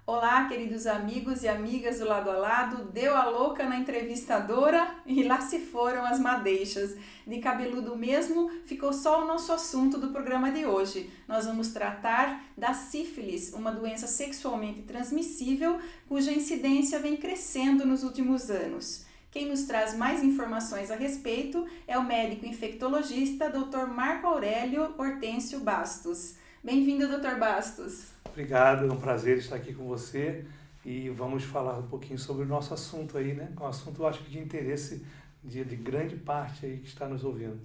Olá, queridos amigos e amigas do Lado a Lado, deu a louca na entrevistadora e lá se foram as madeixas. De cabeludo mesmo, ficou só o nosso assunto do programa de hoje. Nós vamos tratar da sífilis, uma doença sexualmente transmissível cuja incidência vem crescendo nos últimos anos. Quem nos traz mais informações a respeito é o médico infectologista Dr. Marco Aurélio Hortêncio Bastos. Bem-vindo, Dr. Bastos. Obrigado, é um prazer estar aqui com você e vamos falar um pouquinho sobre o nosso assunto aí, né? Um assunto, eu acho que de interesse de grande parte aí que está nos ouvindo.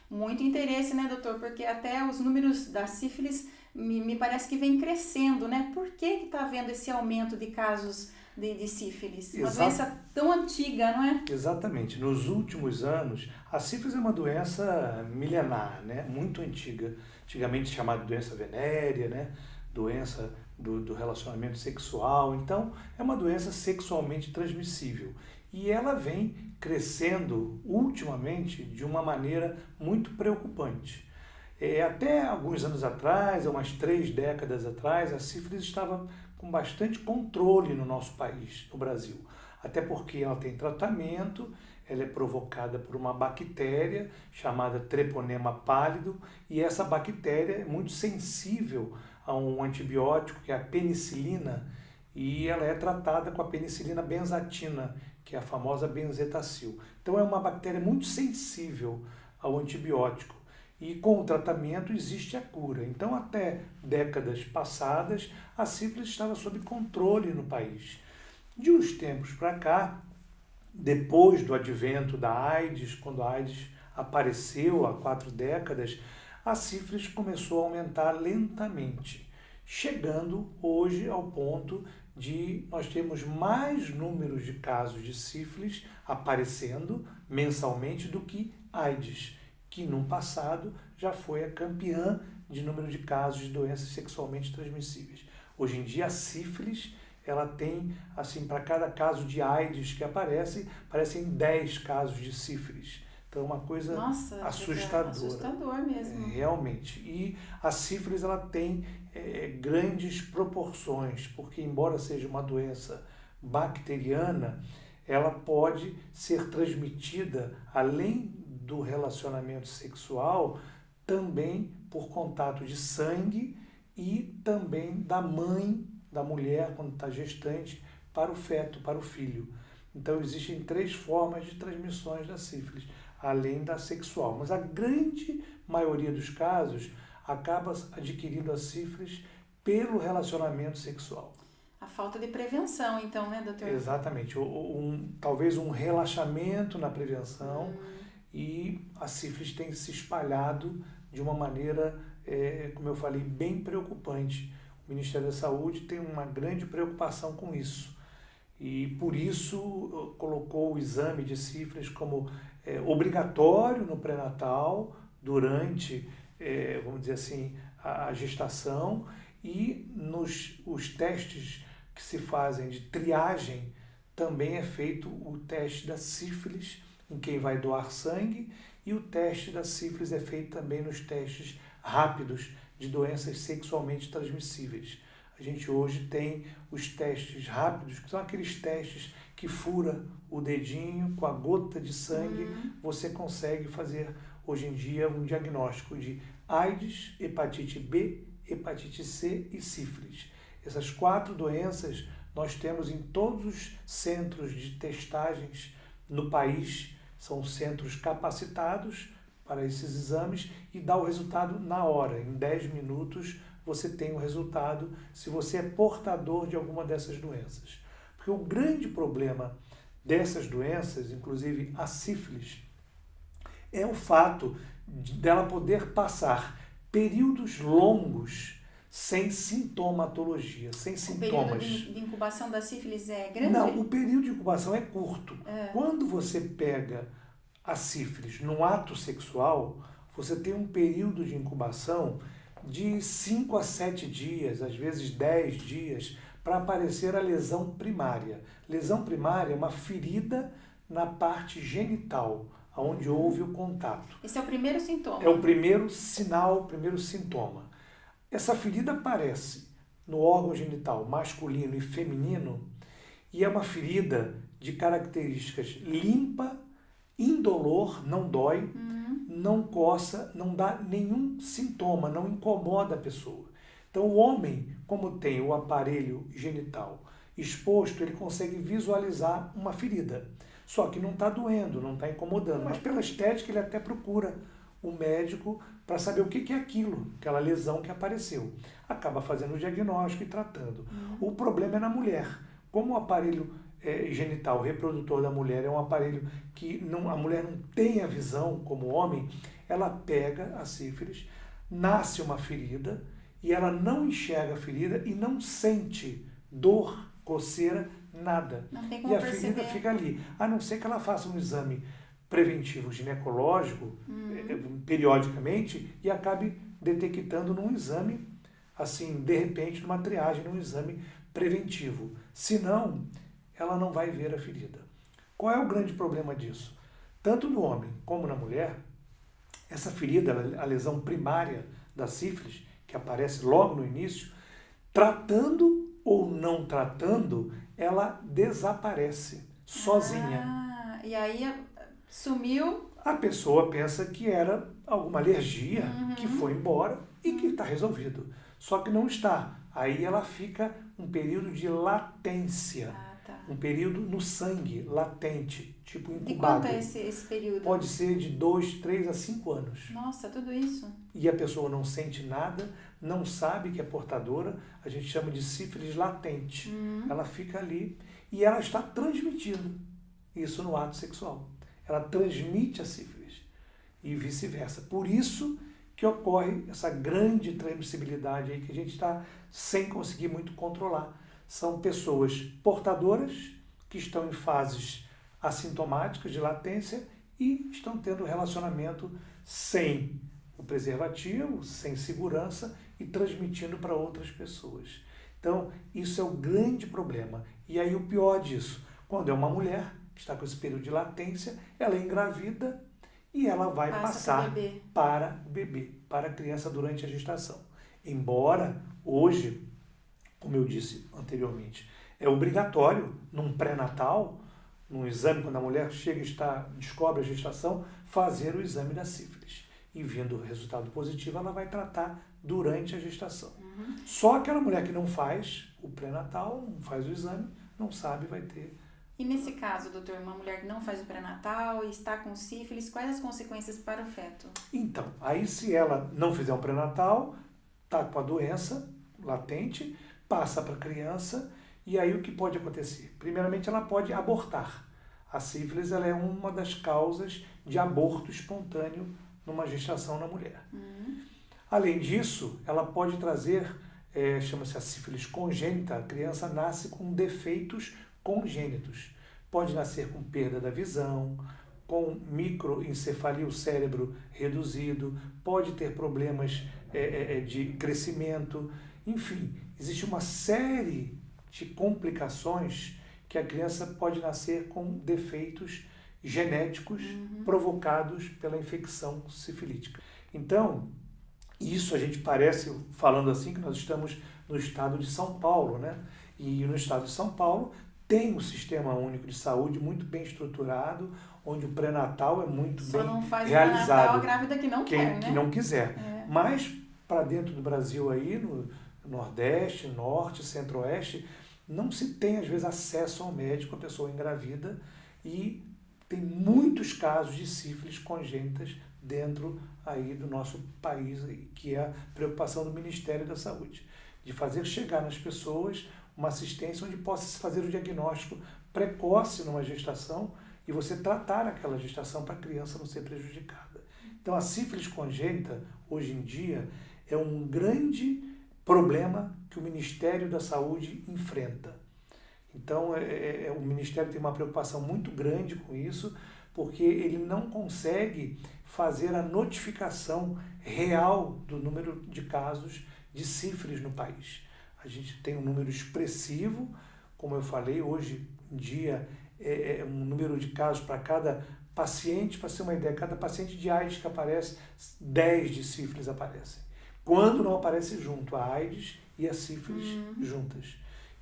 Muito interesse, né, doutor? Porque até os números da sífilis me parece que vem crescendo, né? Por que está havendo esse aumento de casos de sífilis? Uma doença tão antiga, não é? Exatamente. Nos últimos anos, a sífilis é uma doença milenar, né? Muito antiga. Antigamente chamada de doença venérea, né? Doença do relacionamento sexual. Então, é uma doença sexualmente transmissível. E ela vem crescendo ultimamente de uma maneira muito preocupante. Até alguns anos atrás, umas 3 décadas atrás, a sífilis estava com bastante controle no nosso país, no Brasil. Até porque ela tem tratamento, ela é provocada por uma bactéria chamada Treponema pálido, e essa bactéria é muito sensível a um antibiótico, que é a penicilina, e ela é tratada com a penicilina benzatina, que é a famosa benzetacil. Então é uma bactéria muito sensível ao antibiótico. E com o tratamento existe a cura. Então, até décadas passadas, a sífilis estava sob controle no país. De uns tempos para cá, depois do advento da AIDS, quando a AIDS apareceu há 4 décadas, a sífilis começou a aumentar lentamente, chegando hoje ao ponto de nós termos mais números de casos de sífilis aparecendo mensalmente do que AIDS, que no passado já foi a campeã de número de casos de doenças sexualmente transmissíveis. Hoje em dia a sífilis, ela tem, assim, para cada caso de AIDS que aparece, parecem 10 casos de sífilis. Então é uma coisa assustadora. Assustador mesmo. Realmente. E a sífilis, ela tem grandes proporções, porque embora seja uma doença bacteriana, ela pode ser transmitida, além do relacionamento sexual, também por contato de sangue e também da mãe, da mulher, quando está gestante, para o feto, para o filho. Então existem 3 formas de transmissões da sífilis, além da sexual. Mas a grande maioria dos casos acaba adquirindo a sífilis pelo relacionamento sexual. A falta de prevenção, então, né, doutor? Exatamente. Talvez um relaxamento na prevenção. E a sífilis tem se espalhado de uma maneira, como eu falei, bem preocupante. O Ministério da Saúde tem uma grande preocupação com isso. E por isso colocou o exame de sífilis como obrigatório no pré-natal, durante, vamos dizer assim, a gestação, e os testes que se fazem de triagem também é feito o teste da sífilis em quem vai doar sangue, e o teste da sífilis é feito também nos testes rápidos de doenças sexualmente transmissíveis. A gente hoje tem os testes rápidos, que são aqueles testes que fura o dedinho com a gota de sangue, você consegue fazer hoje em dia um diagnóstico de AIDS, hepatite B, hepatite C e sífilis. Essas 4 doenças nós temos em todos os centros de testagens no país. São centros capacitados para esses exames e dá o resultado na hora. Em 10 minutos você tem o resultado se você é portador de alguma dessas doenças. Porque o grande problema dessas doenças, inclusive a sífilis, é o fato dela poder passar períodos longos sem sintomatologia, sem sintomas. O período de incubação da sífilis é grande? Não, o período de incubação é curto. Quando você pega a sífilis no ato sexual, você tem um período de incubação de 5 a 7 dias, às vezes 10 dias, para aparecer a lesão primária. Lesão primária é uma ferida na parte genital, onde houve o contato. Esse é o primeiro sintoma? É o primeiro sinal, o primeiro sintoma. Essa ferida aparece no órgão genital masculino e feminino, e é uma ferida de características limpa, indolor, não dói, não coça, não dá nenhum sintoma, não incomoda a pessoa. Então o homem, como tem o aparelho genital exposto, ele consegue visualizar uma ferida. Só que não está doendo, não está incomodando, mas pela estética ele até procura o médico para saber o que é aquilo, aquela lesão que apareceu. Acaba fazendo o diagnóstico e tratando. O problema é na mulher. Como o aparelho genital reprodutor da mulher é um aparelho que a mulher não tem a visão como o homem, ela pega a sífilis, nasce uma ferida e ela não enxerga a ferida e não sente dor, coceira, nada. Não tem como e a perceber. ferida fica ali. A não ser que ela faça um exame preventivo ginecológico periodicamente e acabe detectando num exame, assim, de repente, numa triagem, num exame preventivo. Senão, ela não vai ver a ferida. Qual é o grande problema disso? Tanto no homem como na mulher, essa ferida, a lesão primária da sífilis, que aparece logo no início, tratando ou não tratando, ela desaparece sozinha. E aí sumiu. A pessoa pensa que era alguma alergia que foi embora e que está resolvido. Só que não está. Aí ela fica um período de latência. Um período no sangue, latente, tipo incubado. E quanto é esse período? Pode ser de 2, 3 a 5 anos. Nossa, tudo isso? E a pessoa não sente nada, não sabe que é portadora, a gente chama de sífilis latente. Ela fica ali e ela está transmitindo isso no ato sexual. Ela transmite a sífilis e vice-versa. Por isso que ocorre essa grande transmissibilidade aí que a gente está sem conseguir muito controlar. São pessoas portadoras que estão em fases assintomáticas de latência e estão tendo relacionamento sem o preservativo, sem segurança e transmitindo para outras pessoas. Então, isso é o grande problema. E aí o pior disso, quando é uma mulher que está com esse período de latência, ela é engravida e ela vai passar para o bebê, para a criança durante a gestação. Embora hoje, como eu disse anteriormente, é obrigatório num pré-natal, num exame, quando a mulher chega e descobre a gestação, fazer o exame da sífilis. E vindo o resultado positivo, ela vai tratar durante a gestação. Só aquela mulher que não faz o pré-natal, não faz o exame, não sabe, vai ter. E nesse caso, doutor, uma mulher que não faz o pré-natal e está com sífilis, quais as consequências para o feto? Então, aí se ela não fizer um pré-natal, está com a doença latente, passa para a criança e aí o que pode acontecer? Primeiramente, ela pode abortar. A sífilis ela é uma das causas de aborto espontâneo numa gestação na mulher. Além disso, ela pode trazer, chama-se a sífilis congênita, a criança nasce com defeitos congênitos. Pode nascer com perda da visão, com microencefalia, o cérebro reduzido, pode ter problemas de crescimento, enfim, existe uma série de complicações que a criança pode nascer com defeitos genéticos provocados pela infecção sifilítica. Então, isso a gente parece, falando assim, que nós estamos no estado de São Paulo, né? E no estado de São Paulo tem um sistema único de saúde muito bem estruturado, onde o pré-natal é muito bem realizado. Só não faz o pré-natal a grávida que não quer, né? Que não quiser. Mas, para dentro do Brasil aí, no Nordeste, Norte, Centro-Oeste, não se tem, às vezes, acesso ao médico, a pessoa engravida, e tem muitos casos de sífilis congênitas dentro aí do nosso país, aí, que é a preocupação do Ministério da Saúde, de fazer chegar nas pessoas uma assistência onde possa se fazer o diagnóstico precoce numa gestação e você tratar aquela gestação para a criança não ser prejudicada. Então, a sífilis congênita, hoje em dia, é um grande problema que o Ministério da Saúde enfrenta. Então, o Ministério tem uma preocupação muito grande com isso, porque ele não consegue fazer a notificação real do número de casos de sífilis no país. A gente tem um número expressivo, como eu falei, hoje em dia é um número de casos para cada paciente, para ter uma ideia, cada paciente de AIDS que aparece, 10 de sífilis aparecem. quando não aparece junto a AIDS e a sífilis juntas.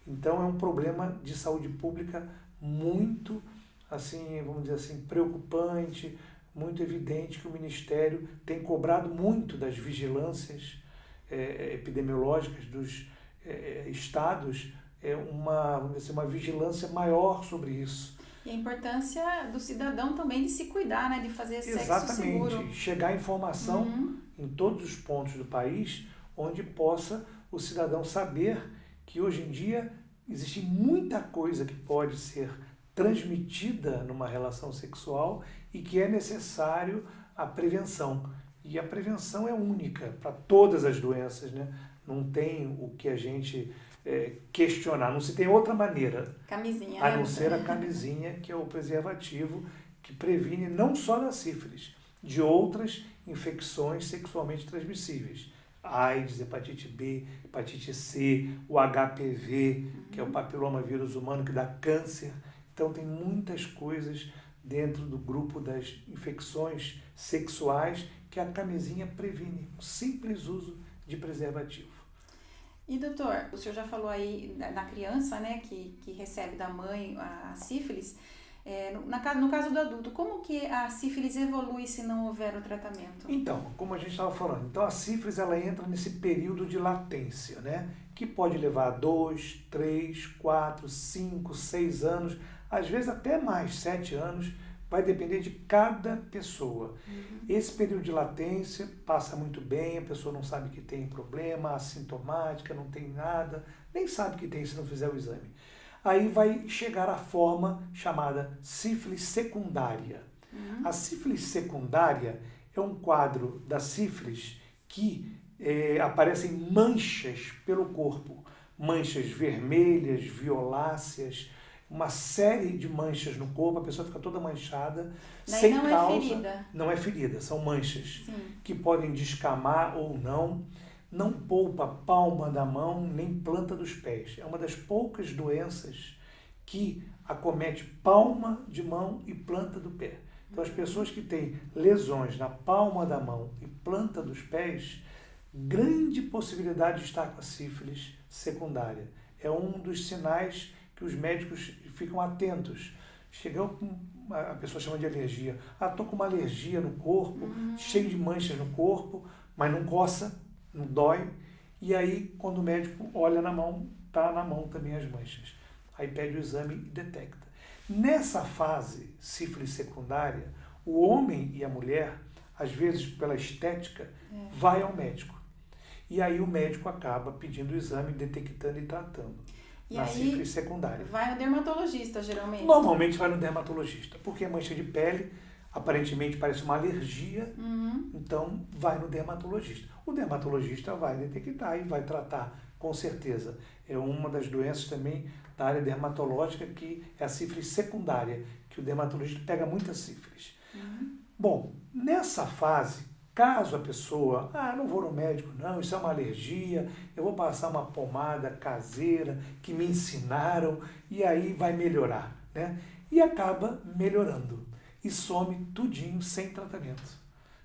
Então é um problema de saúde pública muito, assim, vamos dizer assim, preocupante, muito evidente, que o Ministério tem cobrado muito das vigilâncias epidemiológicas dos estados, vamos dizer assim, uma vigilância maior sobre isso. E a importância do cidadão também de se cuidar, né? De fazer sexo seguro. Exatamente. Chegar a informação em todos os pontos do país, onde possa o cidadão saber que hoje em dia existe muita coisa que pode ser transmitida numa relação sexual e que é necessário a prevenção. E a prevenção é única para todas as doenças, né? Não tem o que a gente questionar, não se tem outra maneira Camisinha, a não ser a camisinha, que é o preservativo que previne não só da sífilis, de outras infecções sexualmente transmissíveis. AIDS, hepatite B, hepatite C, o HPV, que é o papiloma vírus humano que dá câncer. Então tem muitas coisas dentro do grupo das infecções sexuais que a camisinha previne, o simples uso de preservativo. E doutor, o senhor já falou aí da criança, né, que recebe da mãe a sífilis. No caso do adulto, como que a sífilis evolui se não houver o tratamento? Então, como a gente estava falando, então a sífilis ela entra nesse período de latência, né, que pode levar 2, 3, 4, 5, 6 anos, às vezes até mais, 7 anos, vai depender de cada pessoa. Esse período de latência passa muito bem, a pessoa não sabe que tem problema, assintomática, não tem nada, nem sabe que tem se não fizer o exame. Aí vai chegar a forma chamada sífilis secundária. A sífilis secundária é um quadro da sífilis que aparecem manchas pelo corpo, manchas vermelhas, violáceas, uma série de manchas no corpo, a pessoa fica toda manchada, sem causa. Não é ferida. Não é ferida, são manchas. Sim. Que podem descamar ou não. Não poupa palma da mão, nem planta dos pés. É uma das poucas doenças que acomete palma de mão e planta do pé. Então as pessoas que têm lesões na palma da mão e planta dos pés, grande possibilidade de estar com a sífilis secundária. É um dos sinais que os médicos ficam atentos. Chegou com, a pessoa chama de alergia. Estou com uma alergia no corpo, cheio de manchas no corpo, mas não coça, não dói. E aí, quando o médico olha na mão, está na mão também as manchas. Aí pede o exame e detecta. Nessa fase, sífilis secundária, o homem e a mulher, às vezes pela estética, vai ao médico. E aí o médico acaba pedindo o exame, detectando e tratando. E na aí, sífilis secundária. Vai no dermatologista, geralmente? Normalmente vai no dermatologista, porque a mancha de pele aparentemente parece uma alergia, então vai no dermatologista. O dermatologista vai detectar e vai tratar, com certeza. É uma das doenças também da área dermatológica, que é a sífilis secundária, que o dermatologista pega muita sífilis. Bom, nessa fase, caso a pessoa, não vou no médico não, isso é uma alergia, eu vou passar uma pomada caseira que me ensinaram e aí vai melhorar, né? E acaba melhorando e some tudinho sem tratamento.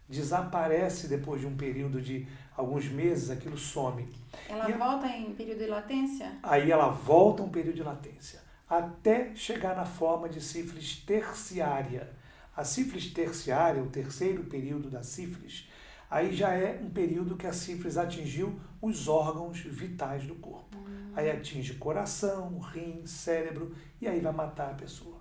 Desaparece depois de um período de alguns meses, aquilo some. Ela volta em período de latência? Aí ela volta a um período de latência, até chegar na forma de sífilis terciária. A sífilis terciária, o terceiro período da sífilis, aí já é um período que a sífilis atingiu os órgãos vitais do corpo. Aí atinge coração, rim, cérebro, e aí vai matar a pessoa.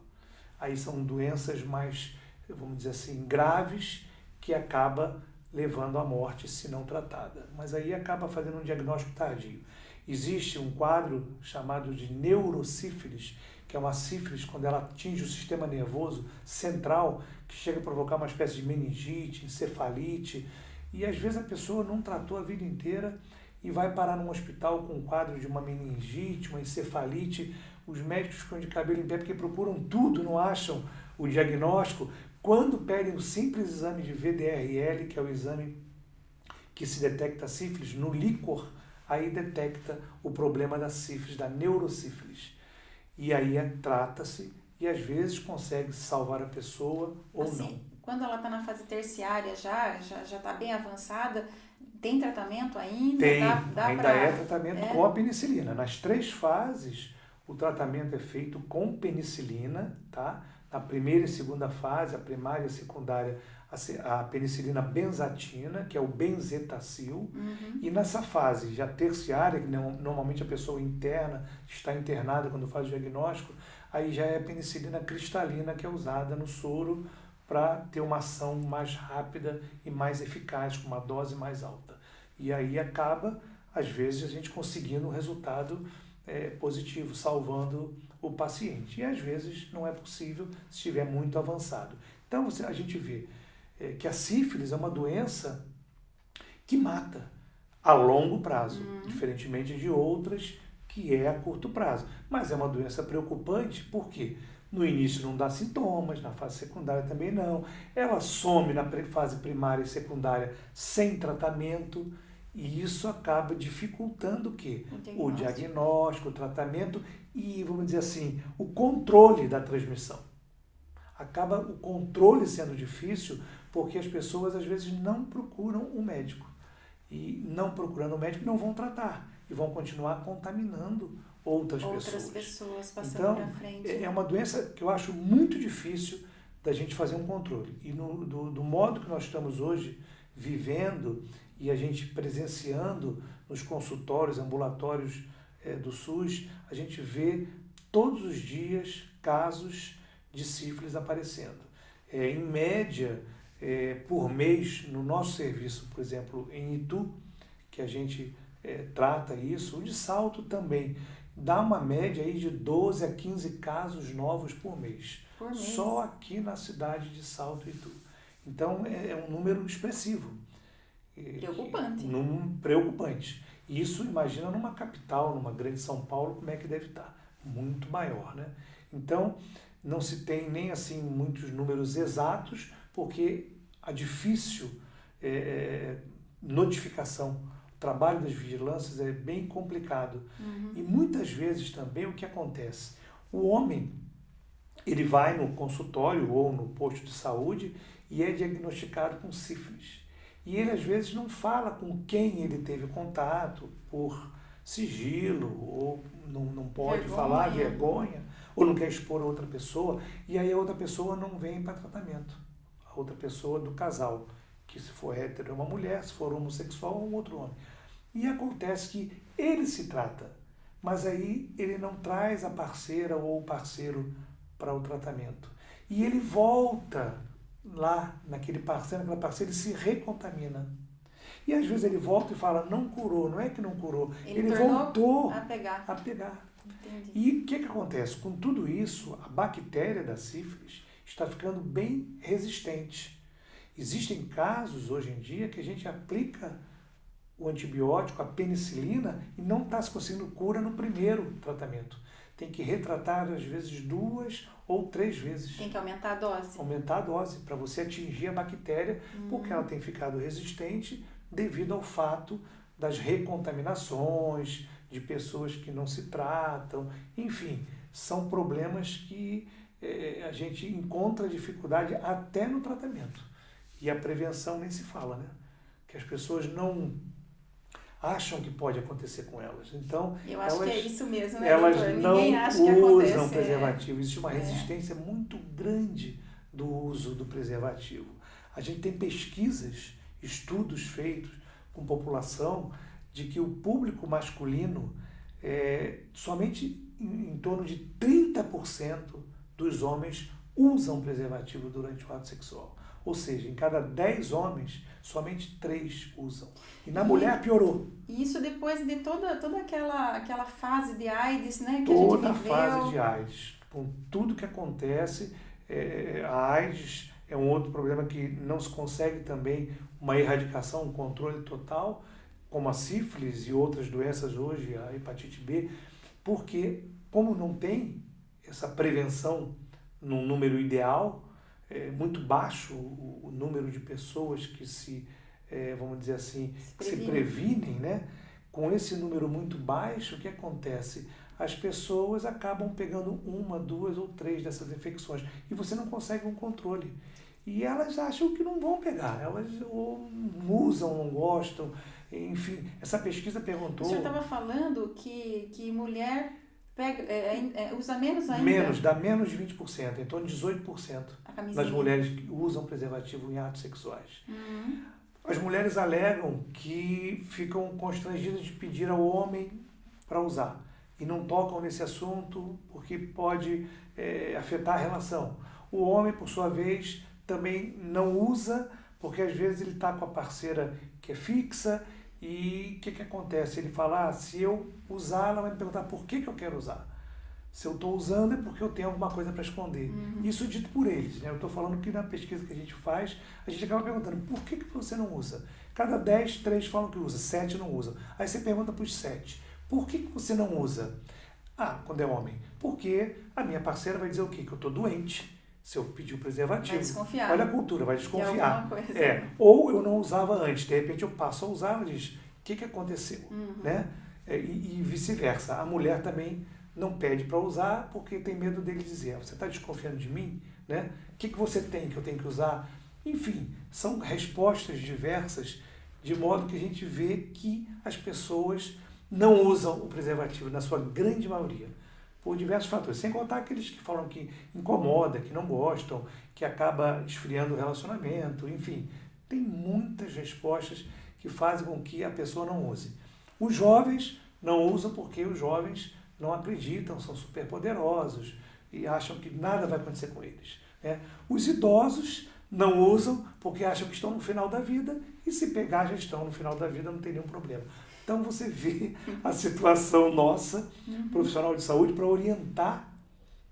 Aí são doenças mais, vamos dizer assim, graves, que acaba levando à morte se não tratada. Mas aí acaba fazendo um diagnóstico tardio. Existe um quadro chamado de neurosífilis, que é uma sífilis quando ela atinge o sistema nervoso central, que chega a provocar uma espécie de meningite, encefalite, e às vezes a pessoa não tratou a vida inteira e vai parar num hospital com um quadro de uma meningite, uma encefalite. Os médicos ficam de cabelo em pé porque procuram tudo, não acham o diagnóstico. Quando pedem o simples exame de VDRL, que é o exame que se detecta a sífilis no líquor, aí detecta o problema da sífilis, da neurosífilis. E aí trata-se e às vezes consegue salvar a pessoa ou assim, não. Quando ela está na fase terciária já está bem avançada, Tem tratamento ainda? Tem, Dá ainda é tratamento com a penicilina. Nas 3 fases, o tratamento é feito com penicilina, tá? Na primeira e segunda fase, a primária e a secundária, a penicilina benzatina, que é o benzetacil, e nessa fase já terciária, que normalmente a pessoa está internada quando faz o diagnóstico, aí já é a penicilina cristalina, que é usada no soro para ter uma ação mais rápida e mais eficaz, com uma dose mais alta. E aí acaba, às vezes, a gente conseguindo um resultado positivo, salvando o paciente. E às vezes não é possível se estiver muito avançado. Então a gente vê que a sífilis é uma doença que mata a longo prazo, diferentemente de outras que é a curto prazo. Mas é uma doença preocupante porque no início não dá sintomas, na fase secundária também não. Ela some na fase primária e secundária sem tratamento. E isso acaba dificultando o quê? O diagnóstico, o tratamento e, vamos dizer assim, o controle da transmissão. Acaba o controle sendo difícil porque as pessoas às vezes não procuram um médico. E não procurando um médico não vão tratar e vão continuar contaminando outras pessoas passando para frente. É uma doença que eu acho muito difícil da gente fazer um controle. E do modo que nós estamos hoje vivendo e a gente presenciando nos consultórios, ambulatórios do SUS, a gente vê todos os dias casos de sífilis aparecendo. Em média, por mês, no nosso serviço, por exemplo, em Itu, que a gente trata isso, o de Salto também, dá uma média aí de 12 a 15 casos novos por mês. Só aqui na cidade de Salto e Itu. Então, é um número expressivo. Preocupante. Preocupante. Isso, imagina numa capital, numa grande São Paulo, como é que deve estar. Muito maior, né? Então, não se tem nem assim muitos números exatos, porque a difícil notificação, o trabalho das vigilâncias é bem complicado. E muitas vezes também o que acontece? O homem, ele vai no consultório ou no posto de saúde e é diagnosticado com sífilis. E ele, às vezes, não fala com quem ele teve contato por sigilo, ou não pode falar, vergonha, ou não quer expor a outra pessoa, e aí a outra pessoa não vem para tratamento. A outra pessoa do casal, que se for hétero é uma mulher, se for homossexual é um outro homem. E acontece que ele se trata, mas aí ele não traz a parceira ou o parceiro para o tratamento. E ele volta lá naquele parceiro, naquela parceira, ele se recontamina. E às vezes ele volta e fala, não curou, não é que não curou, ele voltou a pegar. Entendi. E o que acontece? Com tudo isso, a bactéria da sífilis está ficando bem resistente. Existem casos hoje em dia que a gente aplica o antibiótico, a penicilina, e não está se conseguindo cura no primeiro tratamento. Tem que retratar, às vezes, 2 ou 3 vezes. Tem que aumentar a dose. Aumentar a dose para você atingir a bactéria, porque ela tem ficado resistente devido ao fato das recontaminações, de pessoas que não se tratam. Enfim, são problemas que a gente encontra dificuldade até no tratamento. E a prevenção nem se fala, né? Que as pessoas não acham que pode acontecer com elas. Então, eu acho que é isso mesmo, né, elas doutor? não Ninguém acha que acontece, usam preservativo. Existe uma resistência muito grande do uso do preservativo. A gente tem pesquisas, estudos feitos com população de que o público masculino, somente em torno de 30% dos homens usam preservativo durante o ato sexual. Ou seja, em cada 10 homens, somente 3 usam. E na mulher piorou. E isso depois de toda aquela fase de AIDS, né? Que Toda a gente viveu. fase de AIDS. Com tudo que acontece, a AIDS é um outro problema que não se consegue também uma erradicação, um controle total, como a sífilis e outras doenças hoje, a hepatite B, porque como não tem essa prevenção num número ideal, muito baixo o número de pessoas que vamos dizer assim, se previnem, né? Com esse número muito baixo, o que acontece? As pessoas acabam pegando 1, 2 ou 3 dessas infecções e você não consegue um controle. e elas acham que não vão pegar, elas ou não usam, não gostam, enfim, essa pesquisa perguntou... O senhor estava falando que mulher pega, usa menos ainda? Menos, dá menos de 20%, em torno de 18% das mulheres que usam preservativo em atos sexuais. As mulheres alegam que ficam constrangidas de pedir ao homem para usar e não tocam nesse assunto porque pode afetar a relação. O homem, por sua vez, também não usa porque às vezes ele está com a parceira que é fixa e o que acontece? Ele fala, se eu usar, ela vai me perguntar por que eu quero usar. Se eu estou usando é porque eu tenho alguma coisa para esconder. Isso é dito por eles, né? Eu estou falando que na pesquisa que a gente faz, a gente acaba perguntando, por que você não usa? Cada 10, 3 falam que usa, 7 não usam. Aí você pergunta para os 7, por que você não usa? Quando é homem, porque a minha parceira vai dizer o quê? Que eu estou doente. Se eu pedir o preservativo. Vai desconfiar. Olha a cultura, vai desconfiar. Coisa. Ou eu não usava antes, de repente eu passo a usar, ela diz, o que aconteceu? Né? E vice-versa. A mulher também não pede para usar porque tem medo dele dizer, você está desconfiando de mim? Né? O que você tem que eu tenho que usar? Enfim, são respostas diversas, de modo que a gente vê que as pessoas não usam o preservativo, na sua grande maioria, por diversos fatores. Sem contar aqueles que falam que incomoda, que não gostam, que acaba esfriando o relacionamento, enfim. Tem muitas respostas que fazem com que a pessoa não use. Os jovens não usam porque os jovens não acreditam, são superpoderosos e acham que nada vai acontecer com eles. Né? Os idosos não usam porque acham que estão no final da vida e se pegar já estão no final da vida, não tem nenhum problema. Então você vê a situação nossa, profissional de saúde, para orientar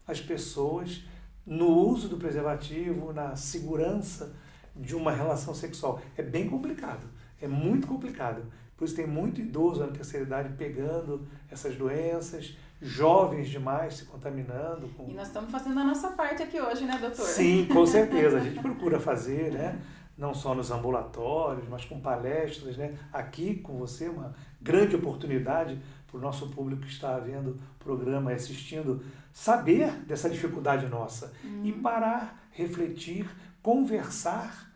as pessoas no uso do preservativo, na segurança de uma relação sexual. É bem complicado, é muito complicado. Por isso tem muito idoso na terceira idade pegando essas doenças, jovens demais se contaminando. E nós estamos fazendo a nossa parte aqui hoje, né, doutor? Sim, com certeza. A gente procura fazer, né? Não só nos ambulatórios, mas com palestras, né? Aqui com você, uma grande oportunidade para o nosso público que está vendo o programa e assistindo, saber dessa dificuldade nossa e parar, refletir, conversar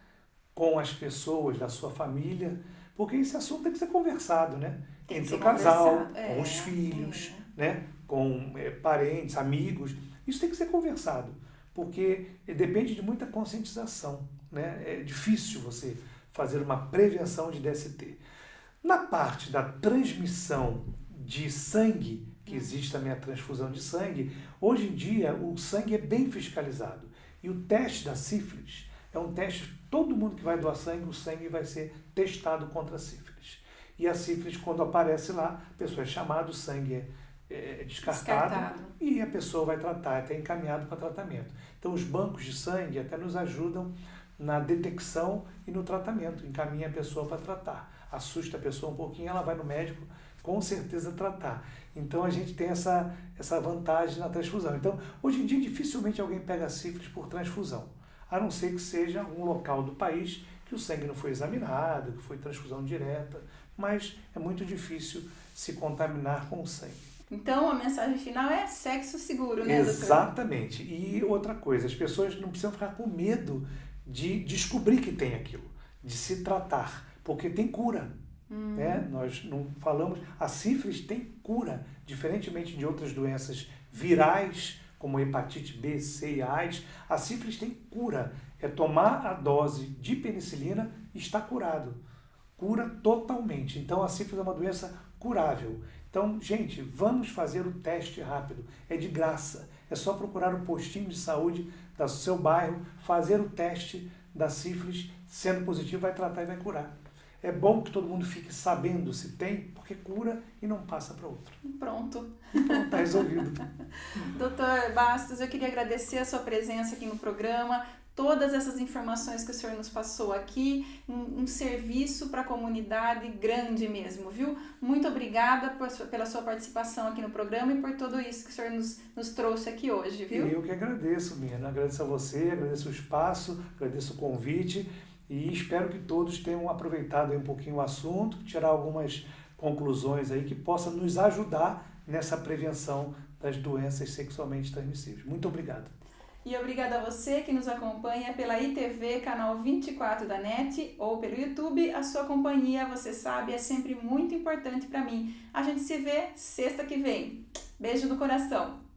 com as pessoas da sua família, porque esse assunto tem que ser conversado, né? Entre o casal, com os filhos, né? Com parentes, amigos. Isso tem que ser conversado, porque depende de muita conscientização, né? É difícil você fazer uma prevenção de DST. Na parte da transmissão de sangue, que existe também a transfusão de sangue, hoje em dia o sangue é bem fiscalizado. E o teste da sífilis é um teste, todo mundo que vai doar sangue, o sangue vai ser testado contra a sífilis. E a sífilis, quando aparece lá, a pessoa é chamada, o sangue é descartado e a pessoa vai tratar, é até encaminhado para tratamento. Então os bancos de sangue até nos ajudam na detecção e no tratamento, encaminha a pessoa para tratar. Assusta a pessoa um pouquinho, ela vai no médico, com certeza tratar. Então a gente tem essa vantagem na transfusão. Então, hoje em dia, dificilmente alguém pega sífilis por transfusão, a não ser que seja um local do país que o sangue não foi examinado, que foi transfusão direta, mas é muito difícil se contaminar com o sangue. Então, a mensagem final é sexo seguro, né, doutor? Exatamente. E outra coisa, as pessoas não precisam ficar com medo de descobrir que tem aquilo, de se tratar, porque tem cura. Né? Nós não falamos, a sífilis tem cura, diferentemente de outras doenças virais, como hepatite B, C e AIDS, a sífilis tem cura. É tomar a dose de penicilina e está curado. Cura totalmente. Então a sífilis é uma doença curável. Então, gente, vamos fazer o teste rápido. É de graça. É só procurar um postinho de saúde do seu bairro, fazer o teste da sífilis, sendo positivo, vai tratar e vai curar. É bom que todo mundo fique sabendo se tem, porque cura e não passa para outro. Pronto. Está resolvido. Doutor Bastos, eu queria agradecer a sua presença aqui no programa, todas essas informações que o senhor nos passou aqui, um serviço para a comunidade grande mesmo, viu? Muito obrigada pela sua participação aqui no programa e por tudo isso que o senhor nos trouxe aqui hoje, viu? Eu que agradeço, Mirna. Agradeço a você, agradeço o espaço, agradeço o convite e espero que todos tenham aproveitado aí um pouquinho o assunto, tirar algumas conclusões aí que possam nos ajudar nessa prevenção das doenças sexualmente transmissíveis. Muito obrigado. E obrigada a você que nos acompanha pela ITV, canal 24 da NET, ou pelo YouTube. A sua companhia, você sabe, é sempre muito importante para mim. A gente se vê sexta que vem. Beijo no coração!